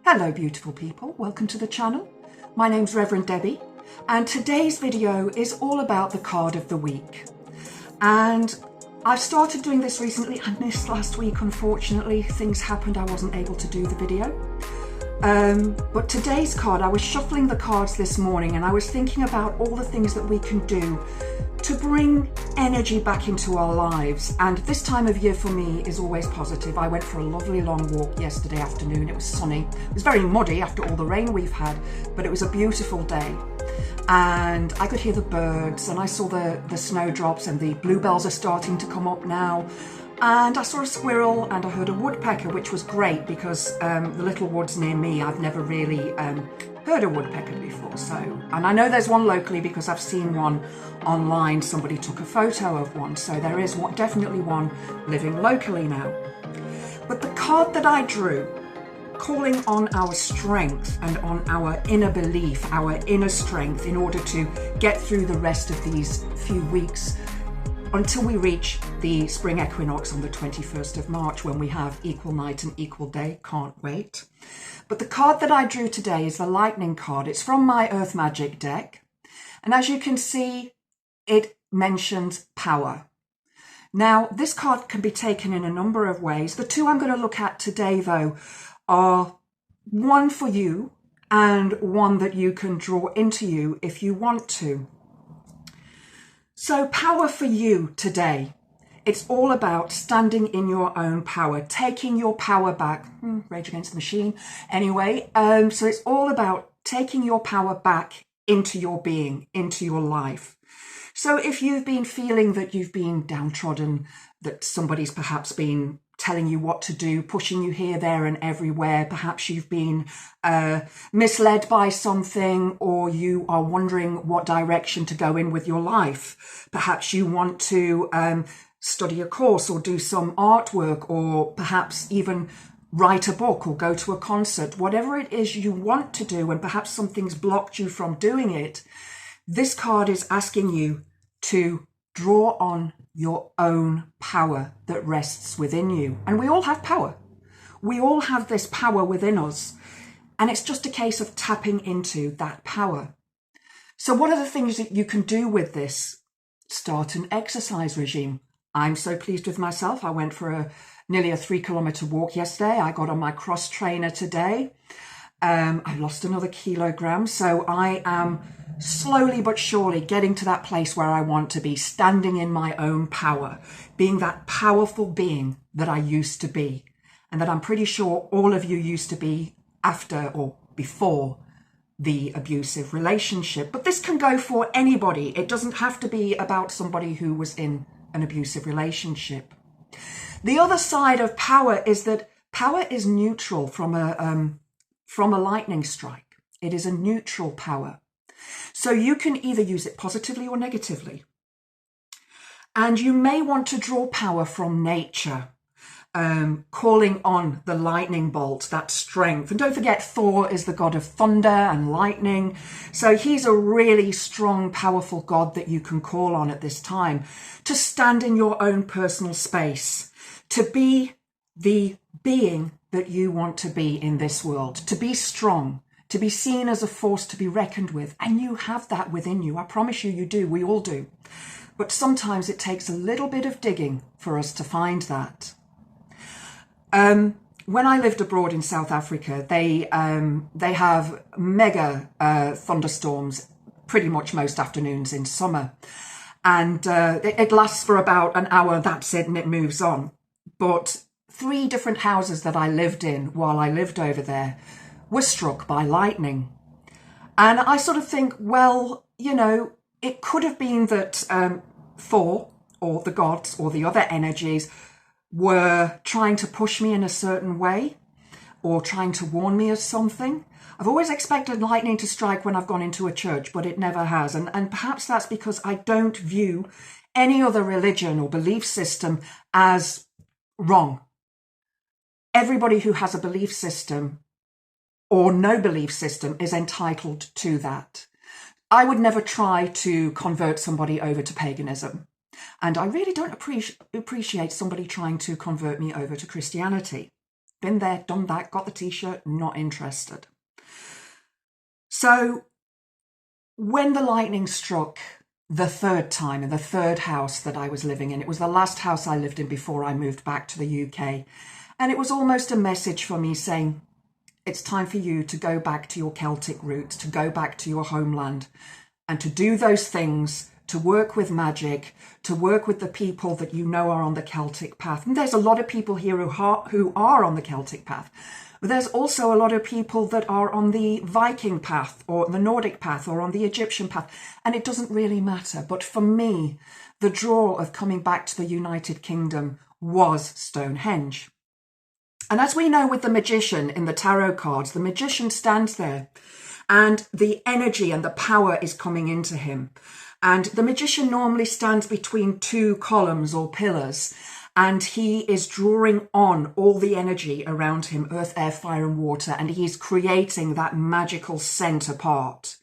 Hello beautiful people, welcome to the channel. My name's Reverend Debbie and today's video is all about the card of the week. And I've started doing this recently. I missed last week, unfortunately. Things happened, I wasn't able to do the video. But today's card, I was shuffling the cards this morning and I was thinking about all the things that we can do to bring energy back into our lives. And this time of year for me is always positive. I went for a lovely long walk yesterday afternoon. It was sunny. It was very muddy after all the rain we've had, but it was a beautiful day. And I could hear the birds and I saw the snowdrops, and the bluebells are starting to come up now. And I saw a squirrel and I heard a woodpecker, which was great because the little woods near me, I've never really heard a woodpecker before. So, and I know there's one locally because I've seen one online. Somebody took a photo of one. So there is definitely one living locally now. But the card that I drew, calling on our strength and on our inner belief, our inner strength in order to get through the rest of these few weeks until we reach the spring equinox on the 21st of March when we have equal night and equal day. Can't wait. But the card that I drew today is the Lightning card. It's from my Earth Magic deck. And as you can see, it mentions power. Now, this card can be taken in a number of ways. The two I'm going to look at today, though, are one for you and one that you can draw into you if you want to. So power for you today. It's all about standing in your own power, taking your power back. Rage Against the Machine. Anyway, so it's all about taking your power back into your being, into your life. So if you've been feeling that you've been downtrodden, that somebody's perhaps been telling you what to do, pushing you here, there and everywhere. Perhaps you've been misled by something, or you are wondering what direction to go in with your life. Perhaps you want to study a course or do some artwork, or perhaps even write a book or go to a concert. Whatever it is you want to do, and perhaps something's blocked you from doing it, this card is asking you to draw on your own power that rests within you. And we all have power. We all have this power within us. And it's just a case of tapping into that power. So what are the things that you can do with this? Start an exercise regime. I'm so pleased with myself. I went for nearly a 3-kilometer walk yesterday. I got on my cross trainer today. I've lost another kilogram. So I am slowly but surely getting to that place where I want to be, standing in my own power, being that powerful being that I used to be, and that I'm pretty sure all of you used to be after or before the abusive relationship. But this can go for anybody. It doesn't have to be about somebody who was in an abusive relationship. The other side of power is that power is neutral from a lightning strike. It is a neutral power. So you can either use it positively or negatively. And you may want to draw power from nature, calling on the lightning bolt, that strength. And don't forget, Thor is the god of thunder and lightning. So he's a really strong, powerful god that you can call on at this time to stand in your own personal space, to be the being that you want to be in this world, to be strong, to be seen as a force to be reckoned with. And you have that within you. I promise you, you do. We all do. But sometimes it takes a little bit of digging for us to find that. When I lived abroad in South Africa, they have mega thunderstorms pretty much most afternoons in summer. And it lasts for about an hour. That's it, and it moves on. But 3 different houses that I lived in while I lived over there were struck by lightning. And I sort of think, well, you know, it could have been that Thor or the gods or the other energies were trying to push me in a certain way or trying to warn me of something. I've always expected lightning to strike when I've gone into a church, but it never has. And perhaps that's because I don't view any other religion or belief system as wrong. Everybody who has a belief system or no belief system is entitled to that. I would never try to convert somebody over to paganism. And I really don't appreciate somebody trying to convert me over to Christianity. Been there, done that, got the t-shirt, not interested. So when the lightning struck the third time in the third house that I was living in, it was the last house I lived in before I moved back to the UK. And it was almost a message for me saying, it's time for you to go back to your Celtic roots, to go back to your homeland and to do those things, to work with magic, to work with the people that you know are on the Celtic path. And there's a lot of people here who are on the Celtic path. But there's also a lot of people that are on the Viking path or the Nordic path or on the Egyptian path. And it doesn't really matter. But for me, the draw of coming back to the United Kingdom was Stonehenge. And as we know with the magician in the tarot cards, the magician stands there and the energy and the power is coming into him. And the magician normally stands between two columns or pillars, and he is drawing on all the energy around him, earth, air, fire and water, and he's creating that magical center part.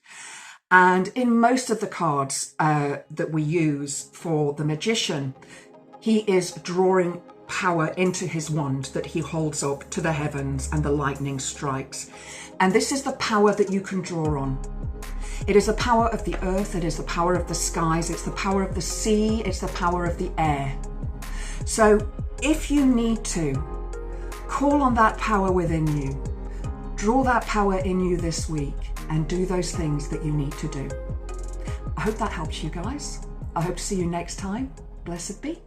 And in most of the cards that we use for the magician, he is drawing power into his wand that he holds up to the heavens and the lightning strikes. And this is the power that you can draw on. It is the power of the earth, it is the power of the skies, it's the power of the sea, it's the power of the air. So if you need to, call on that power within you, draw that power in you this week and do those things that you need to do. I hope that helps you guys. I hope to see you next time. Blessed be.